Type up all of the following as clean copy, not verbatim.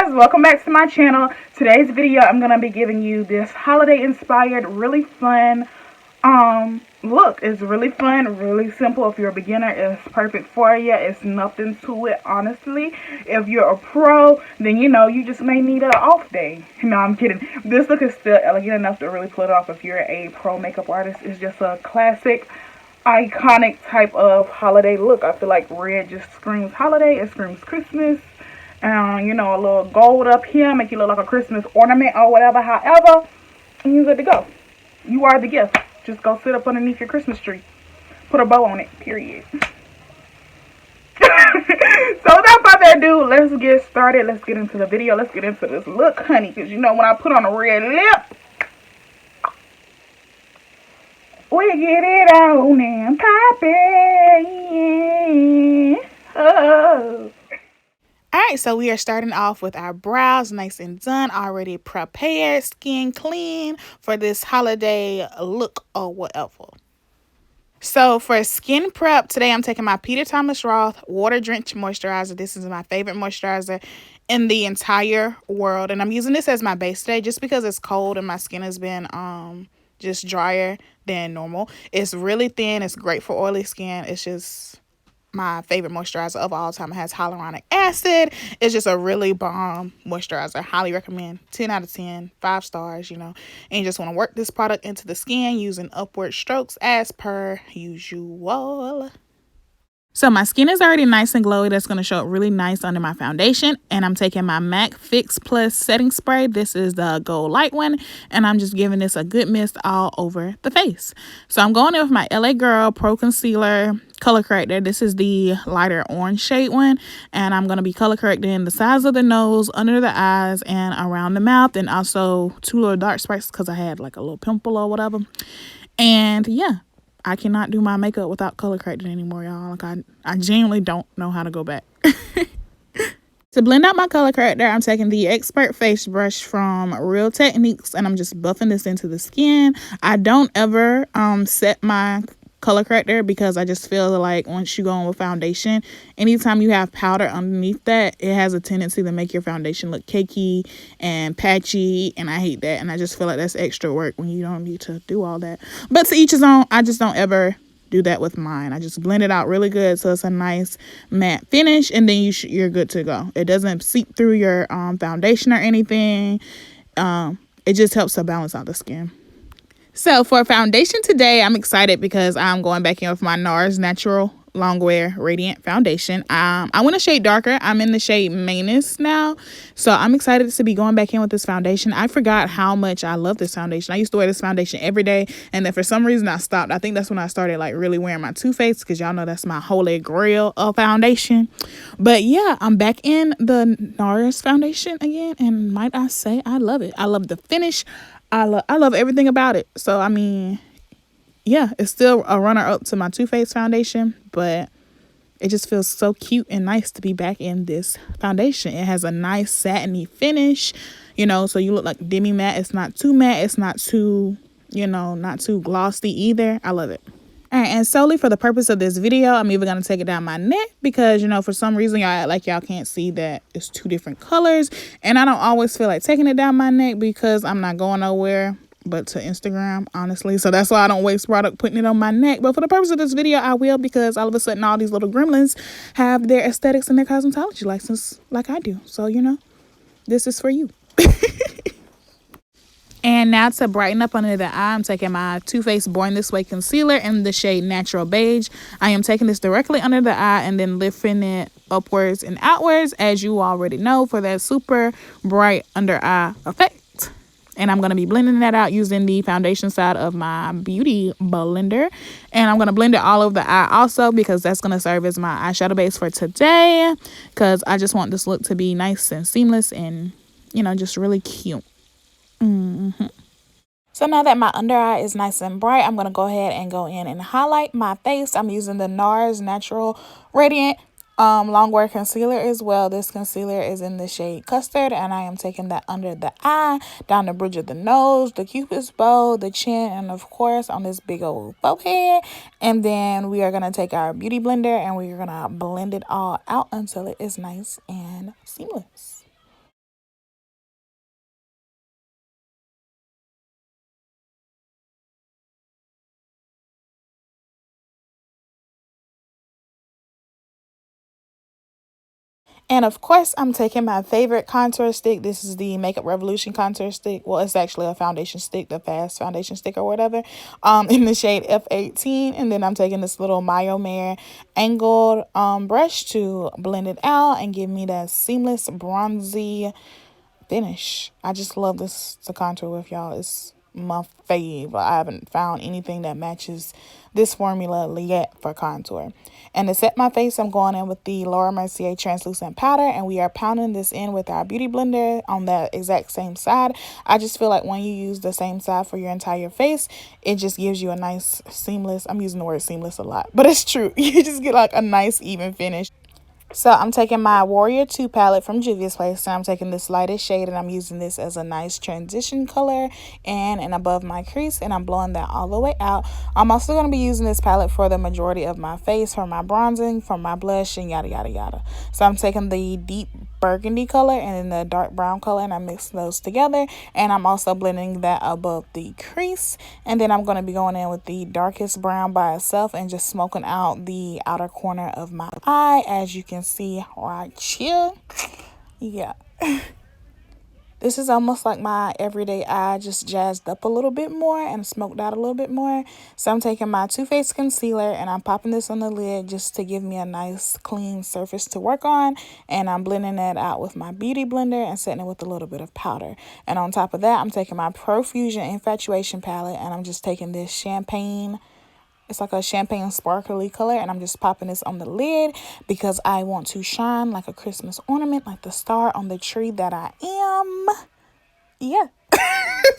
Nars, welcome back to my channel. Today's video I'm going to be giving you this holiday inspired, really fun look. It's really fun, really simple. If you're a beginner, it's perfect for you. It's nothing to it, honestly. If you're a pro, then you just may need an off day. No, I'm kidding. This look is still elegant enough to really pull it off if you're a pro makeup artist. It's just a classic, iconic type of holiday look. I feel like red just screams holiday. It screams Christmas. A little gold up here make you look like a Christmas ornament or whatever. However, you're good to go. You are the gift. Just go sit up underneath your Christmas tree. Put a bow on it, period. So without further ado, let's get started. Let's get into the video. Let's get into this look, honey. Because when I put on a red lip, we get it on and poppin'. Oh. Alright, so we are starting off with our brows nice and done, already prepared, skin clean for this holiday look or whatever. So for skin prep, today I'm taking my Peter Thomas Roth Water Drench Moisturizer. This is my favorite moisturizer in the entire world. And I'm using this as my base today just because it's cold and my skin has been just drier than normal. It's really thin. It's great for oily skin. It's just my favorite moisturizer of all time. It has hyaluronic acid. It's just a really bomb moisturizer. Highly recommend. 10 out of 10. 5 stars, And you just want to work this product into the skin using upward strokes as per usual. So my skin is already nice and glowy. That's going to show up really nice under my foundation. And I'm taking my MAC Fix Plus setting spray. This is the Goldlite one. And I'm just giving this a good mist all over the face. So I'm going in with my LA Girl Pro Concealer Color Corrector. This is the lighter orange shade one. And I'm going to be color correcting the sides of the nose, under the eyes, and around the mouth. And also 2 little dark spots because I had like a little pimple or whatever. And yeah. I cannot do my makeup without color correcting anymore, y'all. Like I genuinely don't know how to go back. To blend out my color corrector, I'm taking the Expert Face Brush from Real Techniques, and I'm just buffing this into the skin. I don't ever set my color corrector because I just feel like once you go on with foundation, anytime you have powder underneath that, it has a tendency to make your foundation look cakey and patchy, and I hate that. And I just feel like that's extra work when you don't need to do all that. But to each his own. I just don't ever do that with mine. I just blend it out really good so it's a nice matte finish, and then you're good to go. It doesn't seep through your foundation or anything. It just helps to balance out the skin. So for foundation today, I'm excited because I'm going back in with my Nars Natural Longwear Radiant Foundation. I went a shade darker. I'm in the shade Manus now. So I'm excited to be going back in with this foundation. I forgot how much I love this foundation. I used to wear this foundation every day, and then for some reason I stopped. I think that's when I started like really wearing my Too Faced, because y'all know that's my holy grail of foundation. But yeah, I'm back in the Nars foundation again, and might I say I love it. I love the finish. I love everything about it. So, I mean, yeah, it's still a runner-up to my Too Faced foundation, but it just feels so cute and nice to be back in this foundation. It has a nice satiny finish, so you look like demi-matte. It's not too matte. It's not too, not too glossy either. I love it. All right, and solely for the purpose of this video, I'm even going to take it down my neck because, for some reason, y'all act like y'all can't see that it's 2 different colors. And I don't always feel like taking it down my neck because I'm not going nowhere but to Instagram, honestly. So that's why I don't waste product putting it on my neck. But for the purpose of this video, I will, because all of a sudden all these little gremlins have their aesthetics and their cosmetology license like I do. So, this is for you. And now to brighten up under the eye, I'm taking my Too Faced Born This Way concealer in the shade Natural Beige. I am taking this directly under the eye and then lifting it upwards and outwards, as you already know, for that super bright under eye effect. And I'm going to be blending that out using the foundation side of my beauty blender. And I'm going to blend it all over the eye also, because that's going to serve as my eyeshadow base for today, because I just want this look to be nice and seamless and, just really cute. So now that my under eye is nice and bright, I'm going to go ahead and go in and highlight my face. I'm using the Nars Natural Radiant Longwear concealer as well. This concealer is in the shade Custard, and I am taking that under the eye, down the bridge of the nose, the cupid's bow, the chin, and of course on this big old forehead. And then we are going to take our beauty blender and we're going to blend it all out until it is nice and seamless. And of course, I'm taking my favorite contour stick. This is the Makeup Revolution contour stick. Well, it's actually a foundation stick, the fast foundation stick or whatever, in the shade F18. And then I'm taking this little Myomer angled brush to blend it out and give me that seamless bronzy finish. I just love this to contour with, y'all. It's my fave. I haven't found anything that matches this formula yet for contour. And to set my face, I'm going in with the Laura Mercier translucent powder, and we are pounding this in with our beauty blender on that exact same side. I just feel like when you use the same side for your entire face, it just gives you a nice seamless, I'm using the word seamless a lot, but it's true. You just get like a nice even finish. So I'm taking my Warrior 2 palette from Juvia's Place, and I'm taking this lightest shade, and I'm using this as a nice transition color and above my crease, and I'm blowing that all the way out. I'm also going to be using this palette for the majority of my face, for my bronzing, for my blush, and yada yada yada. So I'm taking the deep burgundy color and then the dark brown color, and I mix those together, and I'm also blending that above the crease. And then I'm going to be going in with the darkest brown by itself and just smoking out the outer corner of my eye, as you can see right here. Yeah. This is almost like my everyday eye, just jazzed up a little bit more and smoked out a little bit more. So I'm taking my Too Faced concealer and I'm popping this on the lid just to give me a nice clean surface to work on. And I'm blending that out with my beauty blender and setting it with a little bit of powder. And on top of that, I'm taking my Profusion Infatuation palette and I'm just taking this champagne. It's like a champagne sparkly color, and I'm just popping this on the lid because I want to shine like a Christmas ornament, like the star on the tree that I am. Yeah.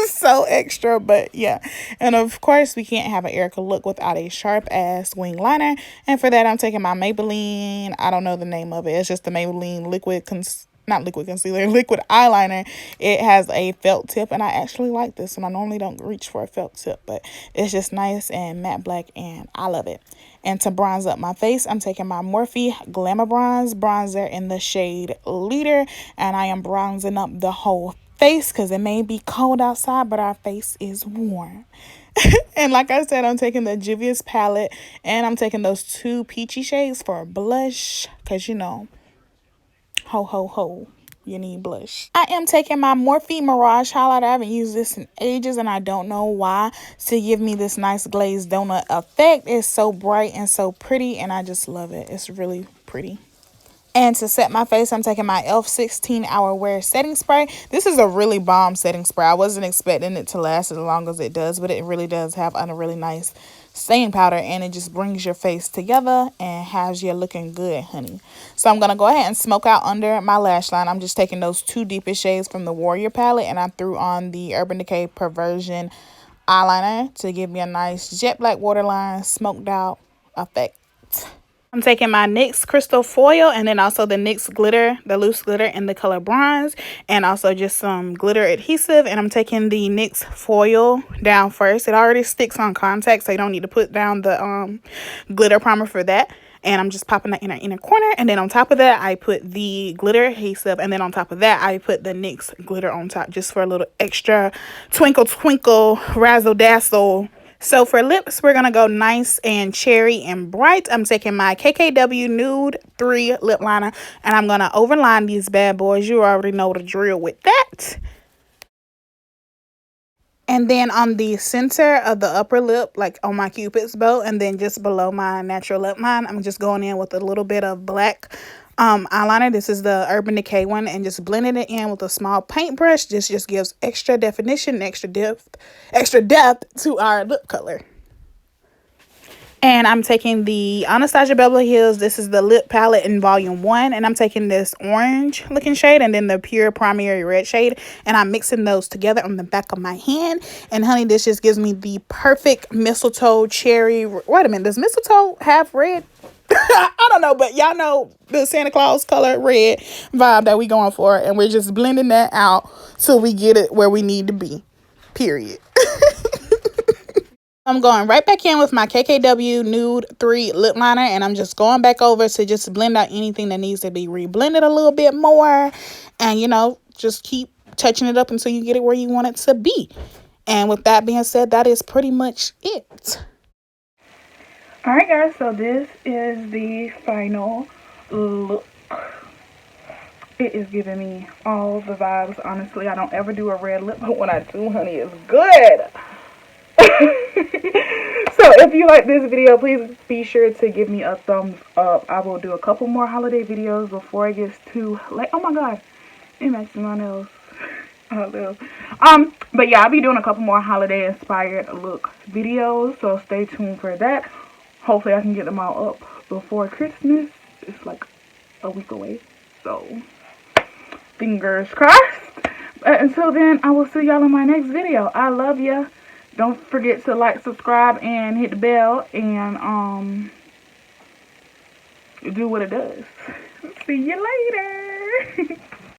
So extra, but yeah. And of course, we can't have an Erica look without a sharp ass wing liner. And for that, I'm taking my Maybelline, I don't know the name of it. It's just the Maybelline liquid liquid eyeliner. It has a felt tip, and I actually like this, and I normally don't reach for a felt tip, but it's just nice and matte black, and I love it. And to bronze up my face, I'm taking my Morphe Glamour Bronze bronzer in the shade Leader, and I am bronzing up the whole face because it may be cold outside, but our face is warm. And like I said, I'm taking the Juvia's palette, and I'm taking those two peachy shades for blush because, you know, ho ho ho, you need blush. I am taking my Morphe Mirage highlighter. I haven't used this in ages, and I don't know why, to give me this nice glazed donut effect. It's so bright and so pretty, and I just love it. It's really pretty. And to set my face, I'm taking my e.l.f. 16-hour wear setting spray. This is a really bomb setting spray. I wasn't expecting it to last as long as it does, but it really does have a really nice staying powder, and it just brings your face together and has you looking good, honey. So I'm going to go ahead and smoke out under my lash line. I'm just taking those two deepest shades from the Warrior palette, and I threw on the Urban Decay Perversion eyeliner to give me a nice jet black waterline smoked out effect. I'm taking my NYX Crystal Foil and then also the NYX Glitter, the loose glitter in the color Bronze, and also just some glitter adhesive. And I'm taking the NYX Foil down first. It already sticks on contact, so you don't need to put down the glitter primer for that. And I'm just popping that in our inner corner. And then on top of that, I put the glitter adhesive. And then on top of that, I put the NYX glitter on top just for a little extra twinkle, twinkle, razzle dazzle. So for lips, we're going to go nice and cherry and bright. I'm taking my KKW Nude 3 lip liner, and I'm going to overline these bad boys. You already know the drill with that. And then on the center of the upper lip, like on my Cupid's bow, and then just below my natural lip line, I'm just going in with a little bit of black eyeliner. This is the Urban Decay one, and just blending it in with a small paintbrush. This just gives extra definition, extra depth to our lip color. And I'm taking the Anastasia Beverly Hills. This is the lip palette in volume 1. And I'm taking this orange looking shade and then the pure primary red shade. And I'm mixing those together on the back of my hand. And honey, this just gives me the perfect mistletoe cherry. Wait a minute, does mistletoe have red? I don't know, but y'all know the Santa Claus color red vibe that we going for. And we're just blending that out till we get it where we need to be. Period. I'm going right back in with my KKW Nude 3 lip liner, and I'm just going back over to just blend out anything that needs to be reblended a little bit more. And, you know, just keep touching it up until you get it where you want it to be. And with that being said, that is pretty much it. Alright guys, so this is the final look. It is giving me all the vibes. Honestly, I don't ever do a red lip, but when I do, honey, it's good. So if you like this video, please be sure to give me a thumbs up. I will do a couple more holiday videos before it gets too late. Oh my god, it matches my nails. But yeah, I'll be doing a couple more holiday inspired look videos, so stay tuned for that. Hopefully I can get them all up before Christmas. It's like a week away, so fingers crossed. But until then, I will see y'all in my next video. I love ya. Don't forget to like, subscribe, and hit the bell, and do what it does. See you later.